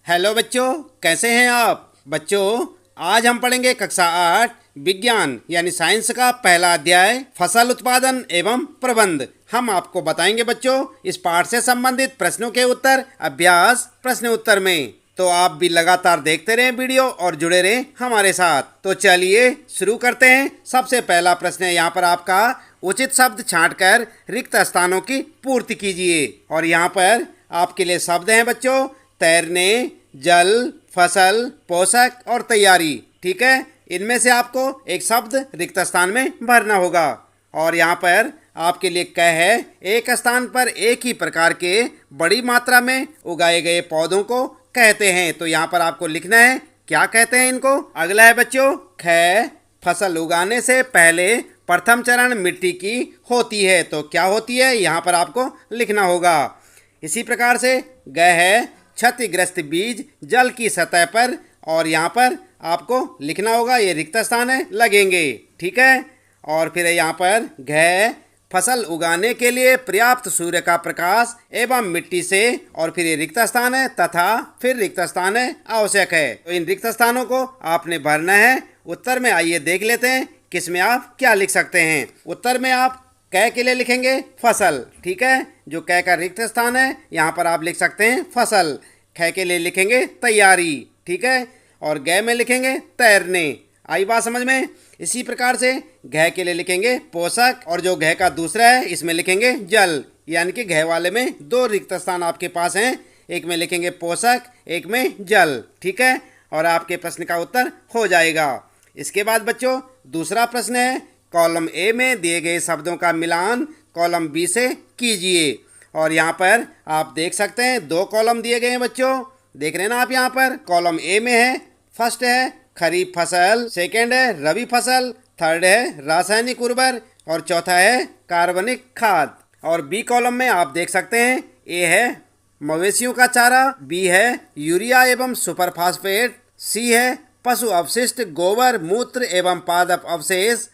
Hello बच्चों, कैसे हैं आप बच्चों। आज हम पढ़ेंगे कक्षा 8 विज्ञान यानी साइंस का पहला अध्याय फसल उत्पादन एवं प्रबंध। हम आपको बताएंगे बच्चों इस पाठ से संबंधित प्रश्नों के उत्तर अभ्यास प्रश्न उत्तर में। तो आप भी लगातार देखते रहें वीडियो और जुड़े रहें हमारे साथ। तो चलिए शुरू करते हैं। सबसे पहला प्रश्न है यहाँ पर आपका, उचित शब्द छांटकर रिक्त स्थानों की पूर्ति कीजिए। और यहाँ पर आपके लिए शब्द हैं बच्चों, तैरने, जल, फसल, पोषक और तैयारी। ठीक है, इनमें से आपको एक शब्द रिक्त स्थान में भरना होगा। और यहाँ पर आपके लिए कह है, एक स्थान पर एक ही प्रकार के बड़ी मात्रा में उगाए गए पौधों को कहते हैं। तो यहाँ पर आपको लिखना है क्या कहते हैं इनको। अगला है बच्चों ख, फसल उगाने से पहले प्रथम चरण मिट्टी की होती है। तो क्या होती है यहाँ पर आपको लिखना होगा। इसी प्रकार से ग है, क्षतिग्रस्त बीज जल की सतह पर, और यहाँ पर आपको लिखना होगा, ये रिक्त स्थान है, लगेंगे। ठीक है। और फिर यहाँ पर घ, फसल उगाने के लिए पर्याप्त सूर्य का प्रकाश एवं मिट्टी से, और फिर ये रिक्त स्थान है तथा फिर रिक्त स्थान है आवश्यक है। तो इन रिक्त स्थानों को आपने भरना है। उत्तर में आइए देख लेते हैं किसमें आप क्या लिख सकते हैं। उत्तर में आप क के लिए लिखेंगे फसल। ठीक है, जो क का रिक्त स्थान है यहाँ पर आप लिख सकते हैं फसल। ख के लिए लिखेंगे तैयारी। ठीक है, और ग में लिखेंगे तैरने। आई बात समझ में। इसी प्रकार से घ के लिए लिखेंगे पोषक, और जो घ का दूसरा है इसमें लिखेंगे जल। यानी कि घ वाले में दो रिक्त स्थान आपके पास हैं, एक में लिखेंगे पोषक, एक में जल। ठीक है, और आपके प्रश्न का उत्तर हो जाएगा। इसके बाद बच्चों दूसरा प्रश्न है, कॉलम ए में दिए गए शब्दों का मिलान कॉलम बी से कीजिए। और यहाँ पर आप देख सकते हैं दो कॉलम दिए गए हैं बच्चों, देख रहे हैं ना आप। यहाँ पर कॉलम ए में है, फर्स्ट है खरीफ फसल, सेकंड है रबी फसल, थर्ड है रासायनिक उर्वर, और चौथा है कार्बनिक खाद। और बी कॉलम में आप देख सकते हैं, ए है मवेशियों का चारा, बी है यूरिया एवं सुपर फास्फेट, सी है पशु अवशिष्ट गोबर मूत्र एवं पादप अवशेष,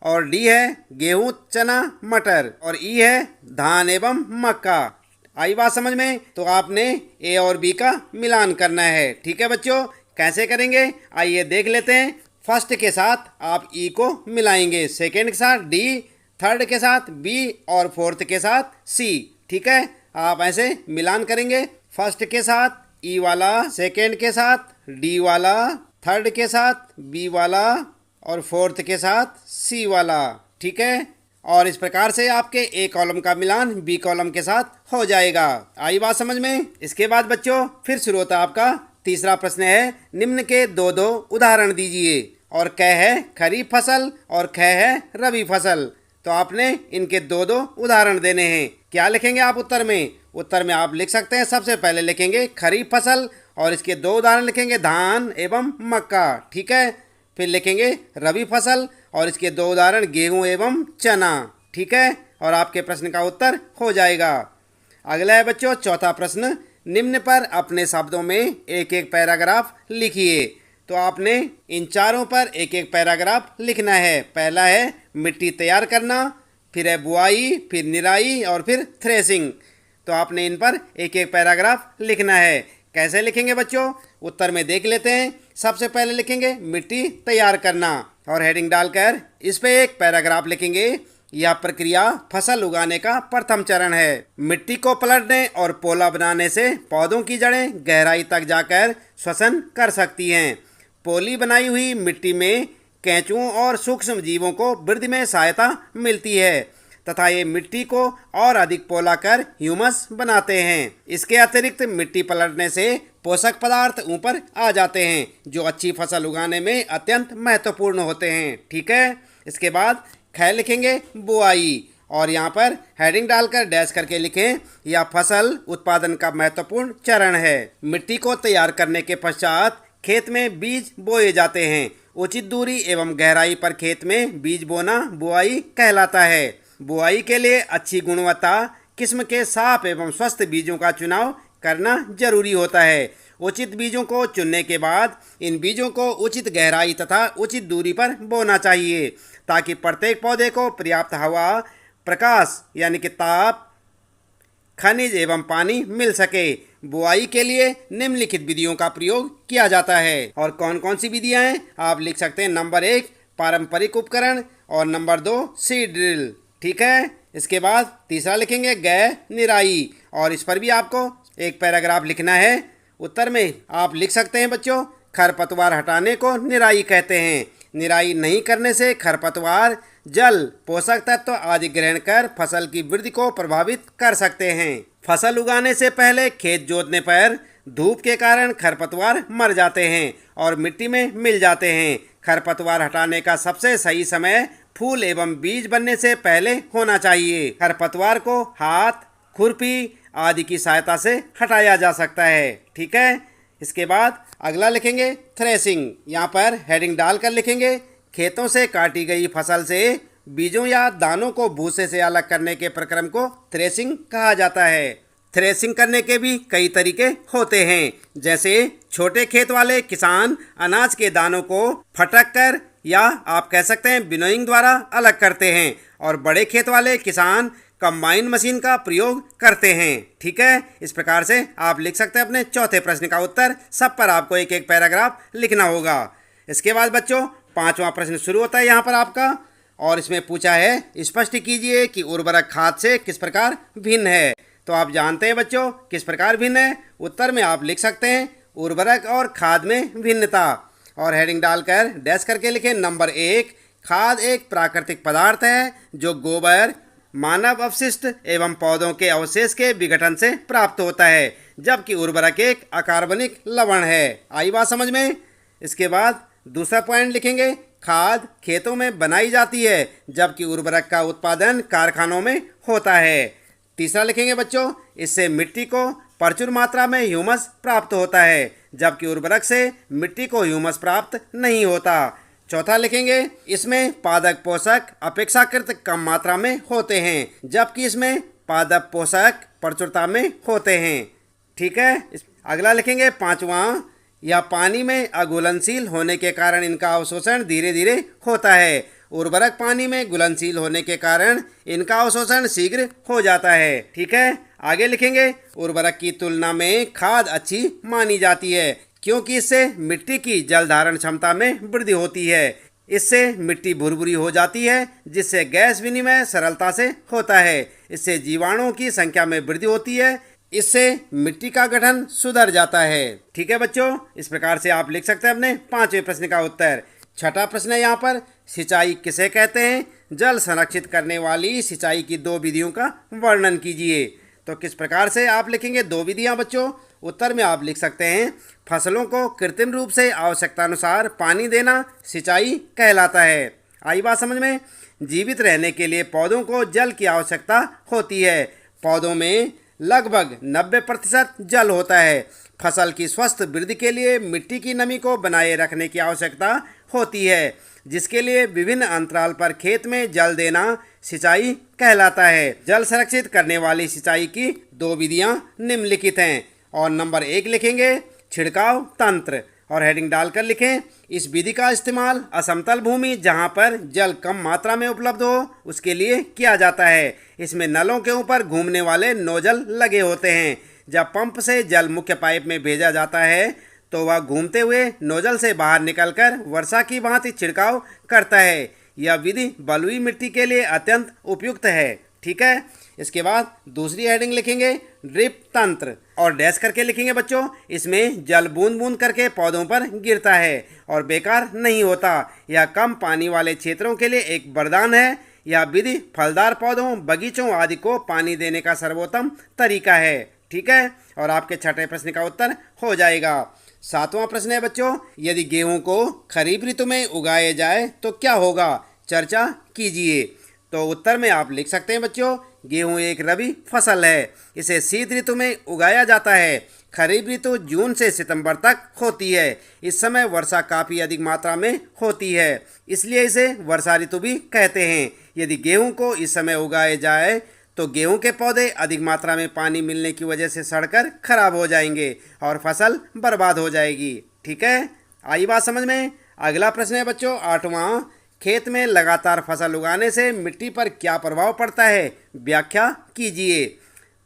और डी है गेहूं चना मटर, और ई है धान एवं मक्का। आई बात समझ में। तो आपने ए और बी का मिलान करना है। ठीक है बच्चों, कैसे करेंगे आइए देख लेते हैं। फर्स्ट के साथ आप ई को मिलाएंगे, सेकंड के साथ डी, थर्ड के साथ बी, और फोर्थ के साथ सी। ठीक है, आप ऐसे मिलान करेंगे, फर्स्ट के साथ ई वाला, सेकंड के साथ डी वाला, थर्ड के साथ बी वाला, और फोर्थ के साथ सी वाला। ठीक है, और इस प्रकार से आपके ए कॉलम का मिलान बी कॉलम के साथ हो जाएगा। आई बात समझ में। इसके बाद बच्चों फिर शुरू होता है आपका तीसरा प्रश्न है, निम्न के दो दो उदाहरण दीजिए। और क है खरीफ फसल और ख है रबी फसल। तो आपने इनके दो दो उदाहरण देने हैं। क्या लिखेंगे आप उत्तर में। उत्तर में आप लिख सकते हैं, सबसे पहले लिखेंगे खरीफ फसल, और इसके दो उदाहरण लिखेंगे धान एवं मक्का। ठीक है, फिर लिखेंगे रबी फसल, और इसके दो उदाहरण गेहूं एवं चना। ठीक है, और आपके प्रश्न का उत्तर हो जाएगा। अगला है बच्चों चौथा प्रश्न, निम्न पर अपने शब्दों में एक एक पैराग्राफ लिखिए। तो आपने इन चारों पर एक एक पैराग्राफ लिखना है। पहला है मिट्टी तैयार करना, फिर है बुआई, फिर निराई, और फिर थ्रेसिंग। तो आपने इन पर एक एक पैराग्राफ लिखना है। कैसे लिखेंगे बच्चों, उत्तर में देख लेते हैं। सबसे पहले लिखेंगे मिट्टी तैयार करना, और हेडिंग डालकर इस पे एक पैराग्राफ लिखेंगे। यह प्रक्रिया फसल उगाने का प्रथम चरण है। मिट्टी को पलटने और पोला बनाने से पौधों की जड़ें गहराई तक जाकर श्वसन कर सकती हैं। पोली बनाई हुई मिट्टी में केंचुओं और सूक्ष्म जीवों को वृद्धि में सहायता मिलती है, तथा ये मिट्टी को और अधिक पोला कर ह्यूमस बनाते हैं। इसके अतिरिक्त मिट्टी पलटने से पोषक पदार्थ ऊपर आ जाते हैं, जो अच्छी फसल उगाने में अत्यंत महत्वपूर्ण होते हैं। ठीक है, इसके बाद ख लिखेंगे बुआई, और यहाँ पर हेडिंग डालकर डैश करके लिखें, यह फसल उत्पादन का महत्वपूर्ण चरण है। मिट्टी को तैयार करने के पश्चात खेत में बीज बोए जाते हैं। उचित दूरी एवं गहराई पर खेत में बीज बोना बुआई कहलाता है। बुआई के लिए अच्छी गुणवत्ता किस्म के साफ एवं स्वस्थ बीजों का चुनाव करना जरूरी होता है। उचित बीजों को चुनने के बाद इन बीजों को उचित गहराई तथा उचित दूरी पर बोना चाहिए, ताकि प्रत्येक पौधे को पर्याप्त हवा, प्रकाश यानी कि ताप, खनिज एवं पानी मिल सके। बुआई के लिए निम्नलिखित विधियों का प्रयोग किया जाता है। और कौन कौन सी विधियां हैं आप लिख सकते हैं। नंबर 1 पारंपरिक उपकरण और नंबर 2 सीड ड्रिल। ठीक है। इसके बाद तीसरा लिखेंगे गै निराई और इस पर भी आपको एक पैराग्राफ लिखना है। उत्तर में आप लिख सकते हैं बच्चों, खरपतवार हटाने को निराई कहते हैं। निराई नहीं करने से खरपतवार जल, पोषक तत्व आदि ग्रहण कर फसल की वृद्धि को प्रभावित कर सकते हैं। फसल उगाने से पहले खेत जोतने पर धूप के कारण खरपतवार मर जाते हैं और मिट्टी में मिल जाते हैं। खरपतवार हटाने का सबसे सही समय फूल एवं बीज बनने से पहले होना चाहिए। खरपतवार को हाथ, खुरपी आदि की सहायता से हटाया जा सकता है। ठीक है। इसके बाद अगला लिखेंगे थ्रेसिंग। यहाँ पर हेडिंग डालकर लिखेंगे, खेतों से काटी गई फसल से बीजों या दानों को भूसे से अलग करने के प्रक्रम को थ्रेसिंग कहा जाता है। थ्रेसिंग करने के भी कई तरीके होते हैं, जैसे छोटे खेत वाले किसान अनाज के दानों को फटक कर या आप कह सकते हैं विनोइंग द्वारा अलग करते हैं और बड़े खेत वाले किसान कंबाइन मशीन का प्रयोग करते हैं। ठीक है। इस प्रकार से आप लिख सकते हैं अपने चौथे प्रश्न का उत्तर। सब पर आपको एक एक पैराग्राफ लिखना होगा। इसके बाद बच्चों पांचवा प्रश्न शुरू होता है यहाँ पर आपका और इसमें पूछा है, स्पष्ट कीजिए कि उर्वरक खाद से किस प्रकार भिन्न है। तो आप जानते हैं बच्चों किस प्रकार भिन्न है। उत्तर में आप लिख सकते हैं उर्वरक और खाद में भिन्नता और हेडिंग डालकर डैश करके लिखें। नंबर 1 खाद एक प्राकृतिक पदार्थ है जो गोबर, मानव अपशिष्ट एवं पौधों के अवशेष के विघटन से प्राप्त होता है, जबकि उर्वरक एक अकार्बनिक लवण है। आई बात समझ में। इसके बाद दूसरा पॉइंट लिखेंगे, खाद खेतों में बनाई जाती है जबकि उर्वरक का उत्पादन कारखानों में होता है। तीसरा लिखेंगे बच्चों, इससे मिट्टी को प्रचुर मात्रा में ह्यूमस प्राप्त होता है जबकि उर्वरक से मिट्टी को ह्यूमस प्राप्त नहीं होता। चौथा लिखेंगे, इसमें पादप पोषक अपेक्षाकृत कम मात्रा में होते हैं जबकि इसमें पादप पोषक प्रचुरता में होते हैं। ठीक है। अगला लिखेंगे पांचवा, यह पानी में अघुलनशील होने के कारण इनका अवशोषण धीरे धीरे होता है। उर्वरक पानी में घुलनशील होने के कारण इनका अवशोषण शीघ्र हो जाता है। ठीक है। आगे लिखेंगे, उर्वरक की तुलना में खाद अच्छी मानी जाती है क्योंकि इससे मिट्टी की जल धारण क्षमता में वृद्धि होती है। इससे मिट्टी भुरभुरी हो जाती है जिससे गैस विनिमय सरलता से होता है। इससे जीवाणुओं की संख्या में वृद्धि होती है। इससे मिट्टी का गठन सुधर जाता है। ठीक है बच्चों, इस प्रकार से आप लिख सकते हैं अपने पांचवें प्रश्न का उत्तर। छठा प्रश्न है यहाँ पर, सिंचाई किसे कहते हैं? जल संरक्षित करने वाली सिंचाई की दो विधियों का वर्णन कीजिए। तो किस प्रकार से आप लिखेंगे दो विधियां बच्चों? उत्तर में आप लिख सकते हैं, फसलों को कृत्रिम रूप से आवश्यकता अनुसार पानी देना सिंचाई कहलाता है। आई बात समझ में। जीवित रहने के लिए पौधों को जल की आवश्यकता होती है। पौधों में लगभग 90% जल होता है। फसल की स्वस्थ वृद्धि के लिए मिट्टी की नमी को बनाए रखने की आवश्यकता होती है, जिसके लिए विभिन्न अंतराल पर खेत में जल देना सिंचाई कहलाता है। जल संरक्षित करने वाली सिंचाई की दो विधियां निम्नलिखित हैं और नंबर 1 लिखेंगे छिड़काव तंत्र और हेडिंग डालकर लिखें, इस विधि का इस्तेमाल असमतल भूमि जहां पर जल कम मात्रा में उपलब्ध हो उसके लिए किया जाता है। इसमें नलों के ऊपर घूमने वाले नोजल लगे होते हैं। जब पंप से जल मुख्य पाइप में भेजा जाता है तो वह घूमते हुए नोजल से बाहर निकलकर वर्षा की भांति छिड़काव करता है। यह विधि बलुई मिट्टी के लिए अत्यंत उपयुक्त है। ठीक है। इसके बाद दूसरी हेडिंग लिखेंगे ड्रिप तंत्र और डैश करके लिखेंगे बच्चों, इसमें जल बूंद बूंद करके पौधों पर गिरता है और बेकार नहीं होता। यह कम पानी वाले क्षेत्रों के लिए एक वरदान है। यह विधि फलदार पौधों, बगीचों आदि को पानी देने का सर्वोत्तम तरीका है। ठीक है। और आपके छठे प्रश्न का उत्तर हो जाएगा। सातवां प्रश्न है बच्चों, यदि गेहूं को खरीफ ऋतु में उगाया जाए तो क्या होगा? चर्चा कीजिए। तो उत्तर में आप लिख सकते हैं बच्चों, गेहूं एक रबी फसल है। इसे शीत ऋतु में उगाया जाता है। खरीफ ऋतु जून से सितंबर तक होती है। इस समय वर्षा काफ़ी अधिक मात्रा में होती है, इसलिए इसे वर्षा ऋतु भी कहते हैं। यदि गेहूं को इस समय उगाया जाए तो गेहूं के पौधे अधिक मात्रा में पानी मिलने की वजह से सड़कर खराब हो जाएंगे और फसल बर्बाद हो जाएगी। ठीक है। आई बात समझ में। अगला प्रश्न है बच्चों आठवां, खेत में लगातार फसल उगाने से मिट्टी पर क्या प्रभाव पड़ता है? व्याख्या कीजिए।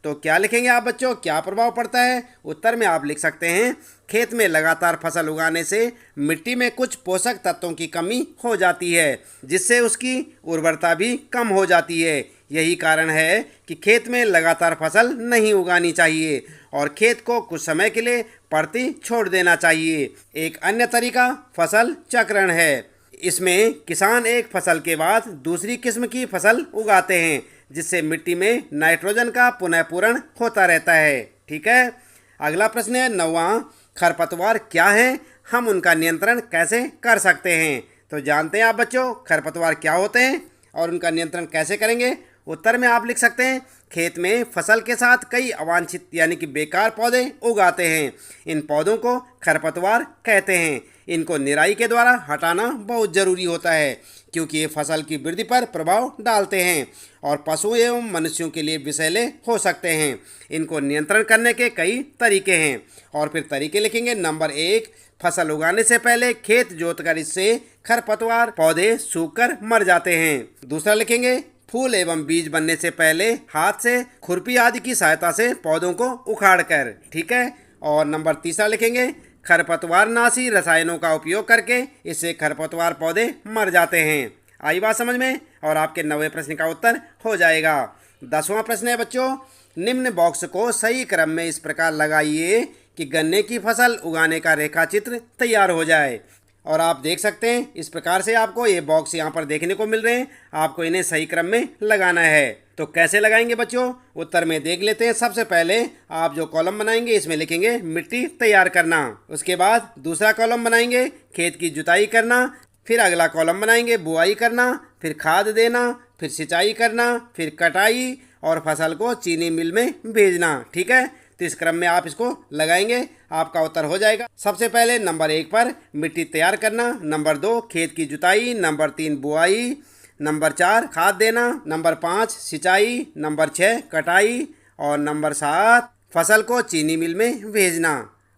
तो क्या लिखेंगे आप बच्चों, क्या प्रभाव पड़ता है? उत्तर में आप लिख सकते हैं, खेत में लगातार फसल उगाने से मिट्टी में कुछ पोषक तत्वों की कमी हो जाती है, जिससे उसकी उर्वरता भी कम हो जाती है। यही कारण है कि खेत में लगातार फसल नहीं उगानी चाहिए और खेत को कुछ समय के लिए पड़ती छोड़ देना चाहिए। एक अन्य तरीका फसल चक्रण है। इसमें किसान एक फसल के बाद दूसरी किस्म की फसल उगाते हैं, जिससे मिट्टी में नाइट्रोजन का पुनः पूरण होता रहता है। ठीक है, अगला प्रश्न है 9वां, खरपतवार क्या है, हम उनका नियंत्रण कैसे कर सकते हैं? तो जानते हैं आप बच्चों खरपतवार क्या होते हैं और उनका नियंत्रण कैसे करेंगे? उत्तर में आप लिख सकते हैं, खेत में फसल के साथ कई अवांछित यानी कि बेकार पौधे उगाते हैं। इन पौधों को खरपतवार कहते हैं। इनको निराई के द्वारा हटाना बहुत ज़रूरी होता है, क्योंकि ये फसल की वृद्धि पर प्रभाव डालते हैं और पशु एवं मनुष्यों के लिए विषैले हो सकते हैं। इनको नियंत्रण करने के कई तरीके हैं और फिर तरीके लिखेंगे। नंबर 1, फसल उगाने से पहले खेत जोतकर इससे खरपतवार पौधे सूखकर मर जाते हैं। दूसरा लिखेंगे, फूल एवं बीज बनने से पहले हाथ से खुरपी आदि की सहायता से पौधों को उखाड़कर। ठीक है, और नंबर 3 लिखेंगे, खरपतवार नाशी रसायनों का उपयोग करके इससे खरपतवार पौधे मर जाते हैं। आई बात समझ में? और आपके 9वें प्रश्न का उत्तर हो जाएगा। 10वां प्रश्न है बच्चों, निम्न बॉक्स को सही क्रम में इस प्रकार लगाइए कि गन्ने की फसल उगाने का रेखा चित्र तैयार हो जाए। और आप देख सकते हैं इस प्रकार से आपको ये बॉक्स यहाँ पर देखने को मिल रहे हैं। आपको इन्हें सही क्रम में लगाना है। तो कैसे लगाएंगे बच्चों? उत्तर में देख लेते हैं। सबसे पहले आप जो कॉलम बनाएंगे इसमें लिखेंगे मिट्टी तैयार करना। उसके बाद दूसरा कॉलम बनाएंगे खेत की जुताई करना। फिर अगला कॉलम बनाएंगे बुआई करना, फिर खाद देना, फिर सिंचाई करना, फिर कटाई और फसल को चीनी मिल में भेजना। ठीक है, तो इस क्रम में आप इसको लगाएंगे, आपका उत्तर हो जाएगा। सबसे पहले नंबर 1 पर मिट्टी तैयार करना, नंबर 2 खेत की जुताई, नंबर 3 बुआई, नंबर 4 खाद देना, नंबर 5 सिंचाई, नंबर 6 कटाई और नंबर 7 फसल को चीनी मिल में भेजना।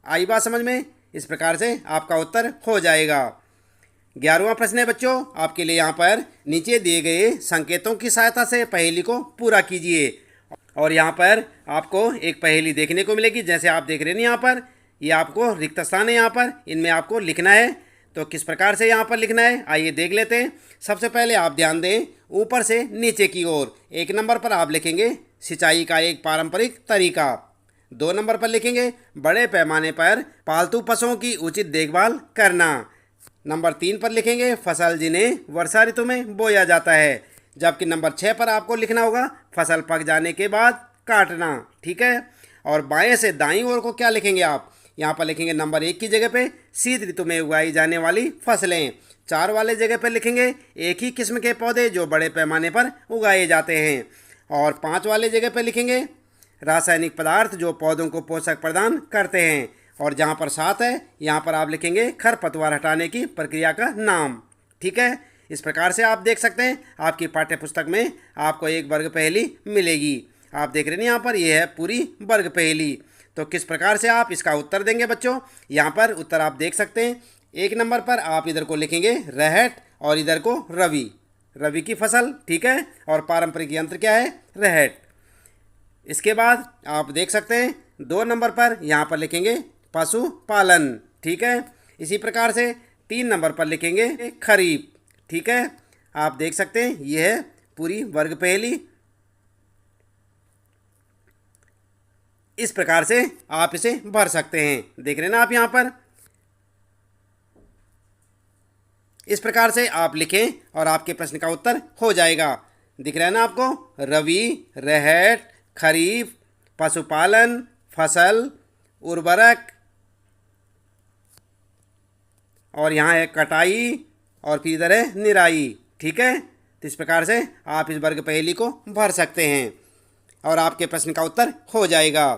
आई बात समझ में? इस प्रकार से आपका उत्तर हो जाएगा। 11वां प्रश्न है बच्चों, आपके लिए यहाँ पर नीचे दिए गए संकेतों की सहायता से पहेली को पूरा कीजिए। और यहाँ पर आपको एक पहेली देखने को मिलेगी, जैसे आप देख रहे हैं यहाँ पर, ये आपको रिक्त स्थान है, यहाँ पर इनमें आपको लिखना है। तो किस प्रकार से यहाँ पर लिखना है आइए देख लेते हैं। सबसे पहले आप ध्यान दें, ऊपर से नीचे की ओर 1 नंबर पर आप लिखेंगे सिंचाई का एक पारंपरिक तरीका। 2 नंबर पर लिखेंगे बड़े पैमाने पर पालतू पशुओं की उचित देखभाल करना। नंबर 3 पर लिखेंगे फसल जिन्हें वर्षा ऋतु में बोया जाता है। जबकि नंबर 6 पर आपको लिखना होगा फसल पक जाने के बाद काटना। ठीक है, और बाएं से दाईं ओर को क्या लिखेंगे आप? यहाँ पर लिखेंगे नंबर 1 की जगह पे शीत ऋतु में उगाई जाने वाली फसलें। 4 वाले जगह पर लिखेंगे एक ही किस्म के पौधे जो बड़े पैमाने पर उगाए जाते हैं। और 5 वाले जगह पर लिखेंगे रासायनिक पदार्थ जो पौधों को पोषक प्रदान करते हैं। और जहाँ पर 7 है यहाँ पर आप लिखेंगे खरपतवार हटाने की प्रक्रिया का नाम। ठीक है, इस प्रकार से आप देख सकते हैं आपकी पाठ्य पुस्तक में आपको एक वर्ग पहेली मिलेगी। आप देख रहे हैं यहाँ पर यह है पूरी वर्ग पहेली। तो किस प्रकार से आप इसका उत्तर देंगे बच्चों? यहाँ पर उत्तर आप देख सकते हैं। 1 नंबर पर आप इधर को लिखेंगे रहट और इधर को रवि, रवि की फसल। ठीक है, और पारंपरिक यंत्र क्या है? रहट। इसके बाद आप देख सकते हैं 2 नंबर पर यहाँ पर लिखेंगे पशुपालन। ठीक है, इसी प्रकार से 3 नंबर पर लिखेंगे खरीफ। ठीक है, आप देख सकते हैं यह है पूरी वर्ग पहेली। इस प्रकार से आप इसे भर सकते हैं। देख रहे हैं ना आप यहाँ पर, इस प्रकार से आप लिखें और आपके प्रश्न का उत्तर हो जाएगा। दिख रहा है ना आपको? रवि, रहट, खरीफ, पशुपालन, फसल, उर्वरक और यहाँ है कटाई और फिर इधर है निराई। ठीक है, तो इस प्रकार से आप इस वर्ग पहेली को भर सकते हैं और आपके प्रश्न का उत्तर हो जाएगा।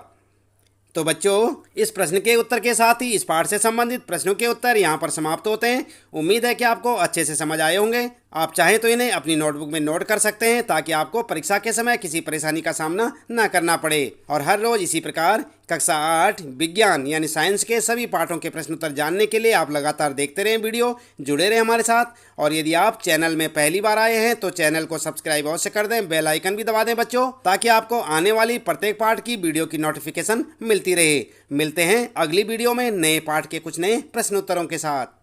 तो बच्चों, इस प्रश्न के उत्तर के साथ ही इस पाठ से संबंधित प्रश्नों के उत्तर यहाँ पर समाप्त होते हैं। उम्मीद है कि आपको अच्छे से समझ आए होंगे। आप चाहें तो इन्हें अपनी नोटबुक में नोट कर सकते हैं ताकि आपको परीक्षा के समय किसी परेशानी का सामना न करना पड़े। और हर रोज इसी प्रकार कक्षा 8 विज्ञान यानी साइंस के सभी पाठों के प्रश्न उत्तर जानने के लिए आप लगातार देखते रहें वीडियो, जुड़े रहें हमारे साथ। और यदि आप चैनल में पहली बार आए हैं तो चैनल को सब्सक्राइब अवश्य कर दें, बेल आइकन भी दबा दें बच्चों, ताकि आपको आने वाली प्रत्येक पाठ की वीडियो की नोटिफिकेशन मिलती रहे। मिलते हैं अगली वीडियो में नए पाठ के कुछ नए प्रश्न उत्तरों के साथ।